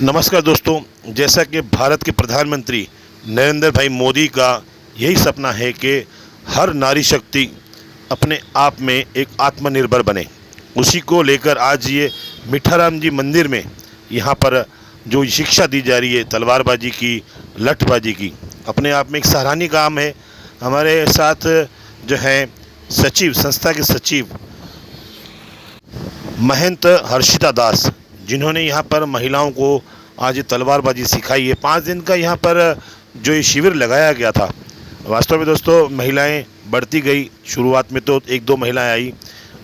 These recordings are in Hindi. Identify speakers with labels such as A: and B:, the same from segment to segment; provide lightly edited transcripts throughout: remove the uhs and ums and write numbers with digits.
A: नमस्कार दोस्तों, जैसा कि भारत के प्रधानमंत्री नरेंद्र भाई मोदी का यही सपना है कि हर नारी शक्ति अपने आप में एक आत्मनिर्भर बने, उसी को लेकर आज ये मिठाराम जी मंदिर में यहाँ पर जो शिक्षा दी जा रही है तलवारबाजी की, लठबाजी की, अपने आप में एक सराहनीय काम है। हमारे साथ जो है सचिव, संस्था के सचिव महंत हर्षिता दास, जिन्होंने यहाँ पर महिलाओं को आज ये तलवारबाजी सिखाई है। 5 दिन का यहाँ पर जो ये शिविर लगाया गया था, वास्तव में दोस्तों महिलाएं बढ़ती गई। शुरुआत में तो 1-2 महिलाएं आई,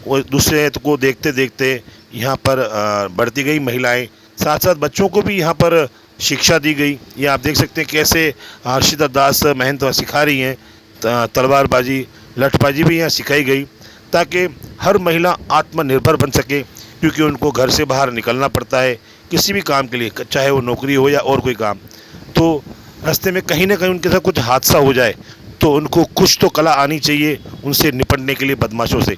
A: और दूसरे को देखते देखते यहाँ पर बढ़ती गई महिलाएं। साथ साथ बच्चों को भी यहाँ पर शिक्षा दी गई। ये आप देख सकते हैं कैसे हर्षिता दास महंत सिखा रही हैं। तलवारबाजी, लठबाजी भी यहाँ सिखाई गई ताकि हर महिला आत्मनिर्भर बन सके, क्योंकि उनको घर से बाहर निकलना पड़ता है किसी भी काम के लिए, चाहे वो नौकरी हो या और कोई काम। तो रास्ते में कहीं ना कहीं उनके साथ कुछ हादसा हो जाए तो उनको कुछ तो कला आनी चाहिए उनसे निपटने के लिए, बदमाशों से।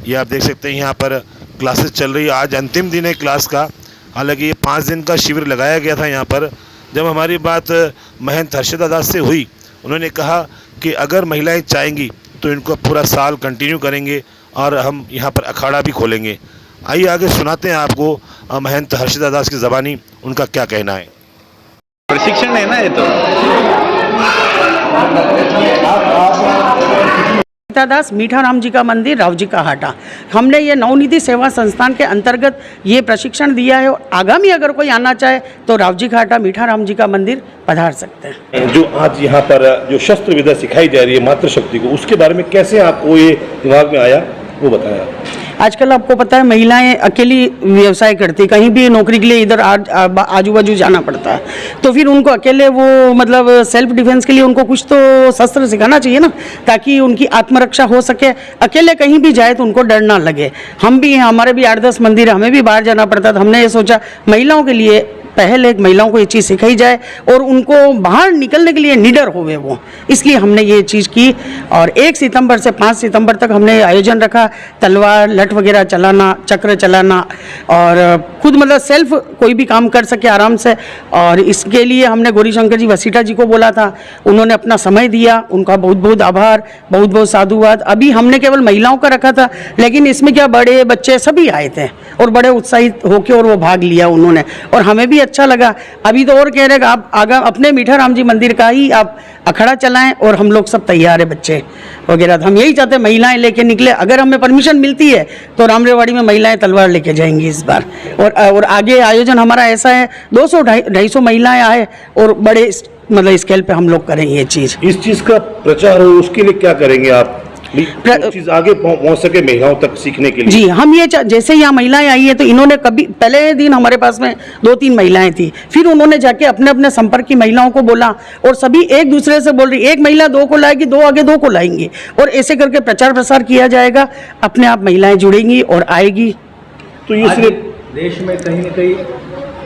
A: ये आप देख सकते हैं यहाँ पर क्लासेस चल रही है। आज अंतिम दिन है क्लास का। हालांकि ये 5 दिन का शिविर लगाया गया था यहाँ पर। जब हमारी बात महंत हर्षिता दास से हुई, उन्होंने कहा कि अगर महिलाएँ चाहेंगी तो इनको पूरा साल कंटिन्यू करेंगे और हम यहाँ पर अखाड़ा भी खोलेंगे। आइए आगे सुनाते हैं आपको महंत हर्षिता दास की ज़बानी उनका क्या कहना है।
B: प्रशिक्षण है ना ये तो।
C: हर्षिता दास, मीठाराम जी का मंदिर, राव जी का हाटा। हमने ये नवनिधि सेवा संस्थान के अंतर्गत ये प्रशिक्षण दिया है, और आगामी अगर कोई आना चाहे तो राव जी का हाटा, मीठाराम जी का मंदिर पधार सकते हैं।
A: जो आज यहाँ पर जो शस्त्र विद्या सिखाई जा रही है मातृशक्ति को, उसके बारे में कैसे आपको ये दिमाग में आया, वो बताया।
C: आजकल आपको पता है महिलाएं अकेली व्यवसाय करती, कहीं भी नौकरी के लिए इधर आजू बाजू जाना पड़ता है, तो फिर उनको अकेले वो मतलब सेल्फ डिफेंस के लिए उनको कुछ तो शस्त्र सिखाना चाहिए ना, ताकि उनकी आत्मरक्षा हो सके। अकेले कहीं भी जाए तो उनको डर ना लगे। हम भी, हमारे भी 8-10 मंदिर, हमें भी बाहर जाना पड़ता था। हमने ये सोचा महिलाओं के लिए पहले महिलाओं को ये चीज़ सिखाई जाए और उनको बाहर निकलने के लिए निडर होवे वो, इसलिए हमने ये चीज़ की। और 1 सितंबर से 5 सितंबर तक हमने आयोजन रखा, तलवार, लठ वगैरह चलाना, चक्र चलाना, और खुद मतलब सेल्फ कोई भी काम कर सके आराम से। और इसके लिए हमने गौरी शंकर जी वसीठा जी को बोला था, उन्होंने अपना समय दिया, उनका बहुत बहुत आभार, बहुत बहुत साधुवाद। अभी हमने केवल महिलाओं का रखा था, लेकिन इसमें क्या बड़े बच्चे सभी आए थे और बड़े उत्साहित होकर और वो भाग लिया उन्होंने, और हमें भी अच्छा लगा। अभी तो और कह रहे हैं कि आप आगे अपने मीठाराम जी मंदिर का ही आप अखाड़ा चलाएं, और हम लोग सब तैयार है, बच्चे वगैरह। हम यही चाहते हैं महिलाएं लेके निकले। अगर हमें परमिशन मिलती है तो रामरेवाड़ी में महिलाएं तलवार लेके जाएंगी इस बार। और आगे आयोजन हमारा ऐसा है, 200-250 महिलाएं आए और बड़े मतलब स्केल पे हम लोग करेंगे ये चीज़।
A: इस चीज़ का प्रचार हो, उसके लिए क्या करेंगे आप, चीज़ आगे पहुंच सके महिलाओं तक सीखने के लिए?
C: जी, हम ये जैसे यहाँ महिलाएं आई है तो इन्होंने कभी पहले दिन हमारे पास में 2-3 महिलाएं थी, फिर उन्होंने जाके अपने अपने संपर्क की महिलाओं को बोला, और सभी एक दूसरे से बोल रही, एक महिला 2 को लाएगी, 2 आगे 2 को लाएंगी, और ऐसे करके प्रचार प्रसार किया जाएगा। अपने आप महिलाएं जुड़ेंगी और आएगी।
A: तो ये सिर्फ
B: देश में कहीं ना कहीं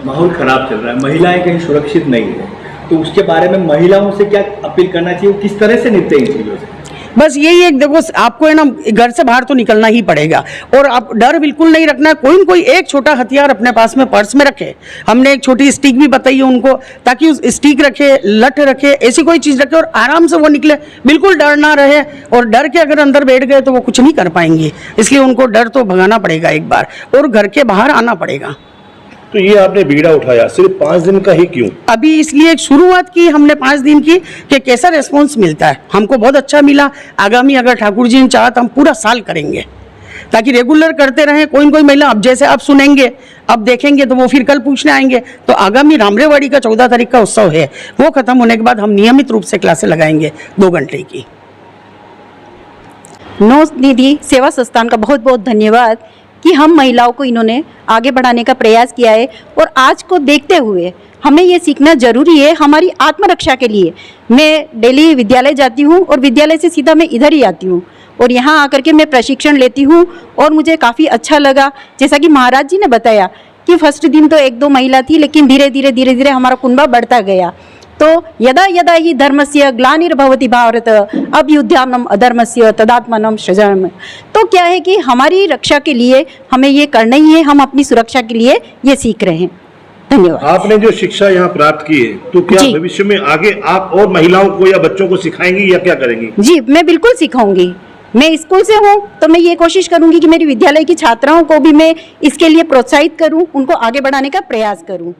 B: माहौल खराब चल रहा है, महिलाएं कहीं सुरक्षित नहीं है, तो उसके बारे में महिलाओं से क्या अपील करना चाहिए, किस तरह से निपटे इन चीज़ों से?
C: बस यही एक, देखो आपको है ना, घर से बाहर तो निकलना ही पड़ेगा, और आप डर बिल्कुल नहीं रखना है। कोई न कोई एक छोटा हथियार अपने पास में पर्स में रखे। हमने एक छोटी स्टिक भी बताई है उनको, ताकि उस स्टिक रखे, लठ रखे, ऐसी कोई चीज़ रखे, और आराम से वो निकले, बिल्कुल डर ना रहे। और डर के अगर अंदर बैठ गए तो वो कुछ नहीं कर पाएंगे, इसलिए उनको डर तो भगाना पड़ेगा एक बार, और घर के बाहर आना पड़ेगा।
A: तो ये आपने बीड़ा उठाया सिर्फ 5 दिन का ही क्यों?
C: अभी इसलिए शुरुआत की हमने 5 दिन की कि कैसा रिस्पॉन्स मिलता है। हमको बहुत अच्छा मिला। आगामी अगर ठाकुर जी ने चाहा तो हम पूरा साल करेंगे, ताकि रेगुलर करते रहें। कोई न कोई महिला, अब जैसे आप सुनेंगे, अब देखेंगे तो वो फिर कल पूछने आएंगे। तो आगामी रामरेवाड़ी का 14 तारीख का उत्सव है, वो खत्म होने के बाद हम नियमित रूप से क्लासें लगाएंगे 2 घंटे की।
D: नवनिधि सेवा संस्थान का बहुत बहुत धन्यवाद कि हम महिलाओं को इन्होंने आगे बढ़ाने का प्रयास किया है, और आज को देखते हुए हमें ये सीखना जरूरी है हमारी आत्मरक्षा के लिए। मैं डेली विद्यालय जाती हूँ, और विद्यालय से सीधा मैं इधर ही आती हूँ, और यहाँ आकर के मैं प्रशिक्षण लेती हूँ, और मुझे काफ़ी अच्छा लगा। जैसा कि महाराज जी ने बताया कि फर्स्ट दिन तो 1-2 महिला थी, लेकिन धीरे धीरे हमारा कुनबा बढ़ता गया। तो यदा यदा हि धर्मस्य ग्लानिर्भवति भारत अभ्युत्थानम् अधर्मस्य तदात्मानं सृजाम्यहम्। तो क्या है कि हमारी रक्षा के लिए हमें ये करना ही है, हम अपनी सुरक्षा के लिए ये सीख रहे हैं। धन्यवाद।
A: आपने जो शिक्षा यहाँ प्राप्त की है, तो क्या
D: जी।
A: भविष्य में आगे आप और महिलाओं को या बच्चों को सिखाएंगी या क्या करेंगी?
D: जी, मैं बिल्कुल सिखाऊंगी। मैं स्कूल से हूँ तो मैं ये कोशिश करूंगी कि मेरी विद्यालय की छात्राओं को भी मैं इसके लिए प्रोत्साहित करूं, उनको आगे बढ़ाने का प्रयास करूं।